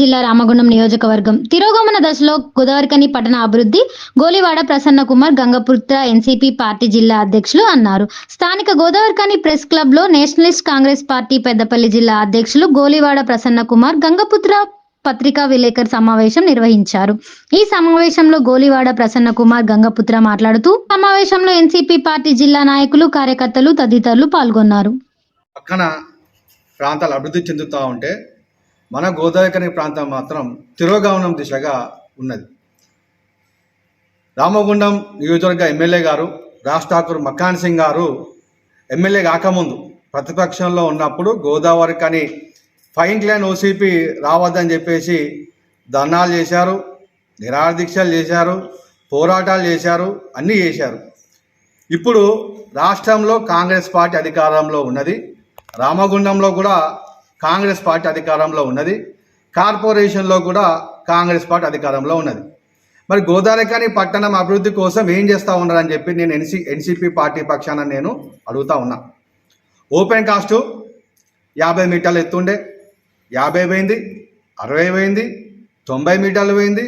జిల్లా రామగుండం నియోజకవర్గం తిరోగమన దశలో గోదావరికని పట్టణ అభివృద్ధి గోలివాడ ప్రసన్న కుమార్ గంగపుత్ర ఎన్సీపీ పార్టీ జిల్లా అధ్యక్షులు అన్నారు. స్థానిక గోదావరికని ప్రెస్ క్లబ్ లో నేషనలిస్ట్ కాంగ్రెస్ పార్టీ పెద్దపల్లి జిల్లా అధ్యక్షులు గోలివాడ ప్రసన్న కుమార్ గంగపుత్ర పత్రికా విలేకరు సమావేశం నిర్వహించారు. ఈ సమావేశంలో గోలివాడ ప్రసన్న కుమార్ గంగపుత్ర మాట్లాడుతూ సమావేశంలో ఎన్సీపీ పార్టీ జిల్లా నాయకులు, కార్యకర్తలు తదితరులు పాల్గొన్నారు. పక్కన ప్రాంతాలు అభివృద్ధి చెందుతూ ఉంటే మన గోదావరికని ప్రాంతం మాత్రం తిరోగమనం దిశగా ఉన్నది. రామగుండం నియోజకవర్గ ఎమ్మెల్యే గారు రాజ్ ఠాకూర్ మక్కాన్ సింగ్ గారు ఎమ్మెల్యే కాకముందు ప్రతిపక్షంలో ఉన్నప్పుడు గోదావరికని ఫైన్ క్లైన్ ఓసీపీ రావద్దని చెప్పేసి ధర్నాలు చేశారు, నిరాహార దీక్షలు చేశారు, పోరాటాలు చేశారు, అన్నీ చేశారు. ఇప్పుడు రాష్ట్రంలో కాంగ్రెస్ పార్టీ అధికారంలో ఉన్నది. రామగుండంలో కూడా కాంగ్రెస్ పార్టీ అధికారంలో ఉన్నది. కార్పొరేషన్లో కూడా కాంగ్రెస్ పార్టీ అధికారంలో ఉన్నది. మరి గోదావరికని పట్టణం అభివృద్ధి కోసం ఏం చేస్తూ ఉన్నారని చెప్పి నేను ఎన్సీపీ పార్టీ పక్షాన నేను అడుగుతా ఉన్నా. ఓపెన్ కాస్ట్ 50 మీటర్లు ఎత్తుండే 50 పోయింది, 60 పోయింది, 90 మీటర్లు పోయింది,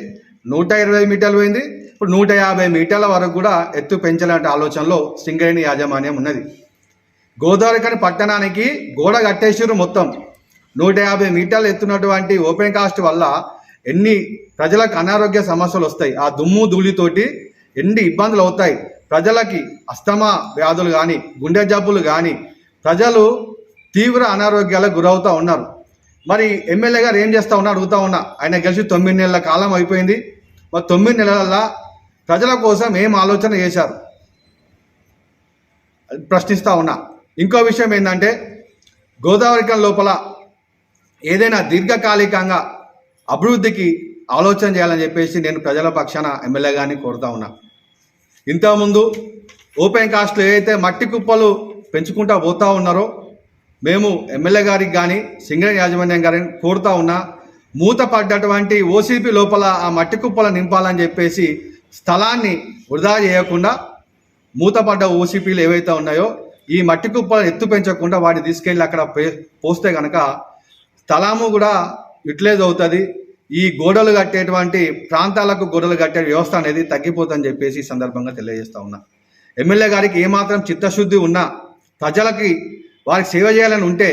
120 మీటర్లు పోయింది. ఇప్పుడు 150 మీటర్ల వరకు కూడా ఎత్తు పెంచాలంటే ఆలోచనలో సింగరేణి యాజమాన్యం ఉన్నది. గోదావరికని పట్టణానికి గోడ కట్టేసారు. మొత్తం 150 మీటర్లు ఎత్తున్నటువంటి ఓపెన్ కాస్ట్ వల్ల ఎన్ని ప్రజలకు అనారోగ్య సమస్యలు వస్తాయి, ఆ దుమ్ము ధూళితోటి ఎన్ని ఇబ్బందులు అవుతాయి ప్రజలకి. అస్తమా వ్యాధులు కానీ, గుండె జబ్బులు కానీ, ప్రజలు తీవ్ర అనారోగ్యాలకు గురవుతూ ఉన్నారు. మరి ఎమ్మెల్యే గారు ఏం చేస్తూ ఉన్నా అడుగుతూ ఉన్నా. ఆయన గెలిచి 9 నెలల కాలం అయిపోయింది. మరి 9 నెలల ప్రజల కోసం ఏం ఆలోచన చేశారు ప్రశ్నిస్తూ ఉన్నా. ఇంకో విషయం ఏంటంటే గోదావరికని లోపల ఏదైనా దీర్ఘకాలికంగా అభివృద్ధికి ఆలోచన చేయాలని చెప్పేసి నేను ప్రజల పక్షాన ఎమ్మెల్యే గారిని కోరుతా ఉన్నా. ఇంతకుముందు ఓపెన్ కాస్ట్లో ఏదైతే మట్టి కుప్పలు పెంచుకుంటూ పోతూ ఉన్నారో మేము ఎమ్మెల్యే గారికి కానీ సింగరేణి యాజమాన్యం గారిని కోరుతా ఉన్నా. మూత పడ్డటువంటి ఓసీపీ లోపల ఆ మట్టి కుప్పలు నింపాలని చెప్పేసి స్థలాన్ని వృధా చేయకుండా మూతపడ్డ ఓసీపీలు ఏవైతే ఉన్నాయో ఈ మట్టి కుప్పలను ఎత్తు పెంచకుండా వాటిని తీసుకెళ్ళి అక్కడ పోస్తే కనుక స్థలము కూడా యూటిలైజ్ అవుతుంది. ఈ గోడలు కట్టేటువంటి ప్రాంతాలకు గోడలు కట్టే వ్యవస్థ అనేది తగ్గిపోతుందని చెప్పేసి ఈ సందర్భంగా తెలియజేస్తూ ఉన్నా. ఎమ్మెల్యే గారికి ఏమాత్రం చిత్తశుద్ధి ఉన్నా, ప్రజలకి వారికి సేవ చేయాలని ఉంటే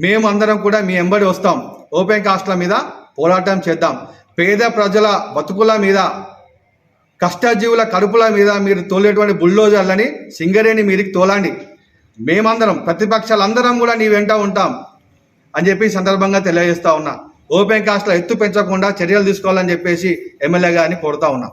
మేము అందరం కూడా మీ ఎంబడి వస్తాం. ఓపెన్ కాస్ట్ల మీద పోరాటం చేద్దాం. పేద ప్రజల బతుకుల మీద, కష్టజీవుల కడుపుల మీద మీరు తోలేటువంటి బుల్డోజర్లని సింగరేణి మీరికి తోలండి. మేమందరం ప్రతిపక్షాలందరం కూడా నీ వెంట ఉంటాం అని చెప్పి సందర్భంగా తెలియజేస్తా ఉన్నా. ఓపెన్ కాస్ట్లో ఎత్తు పెంచకుండా చర్యలు తీసుకోవాలని చెప్పేసి ఎమ్మెల్యే గారిని కోరుతా ఉన్నా.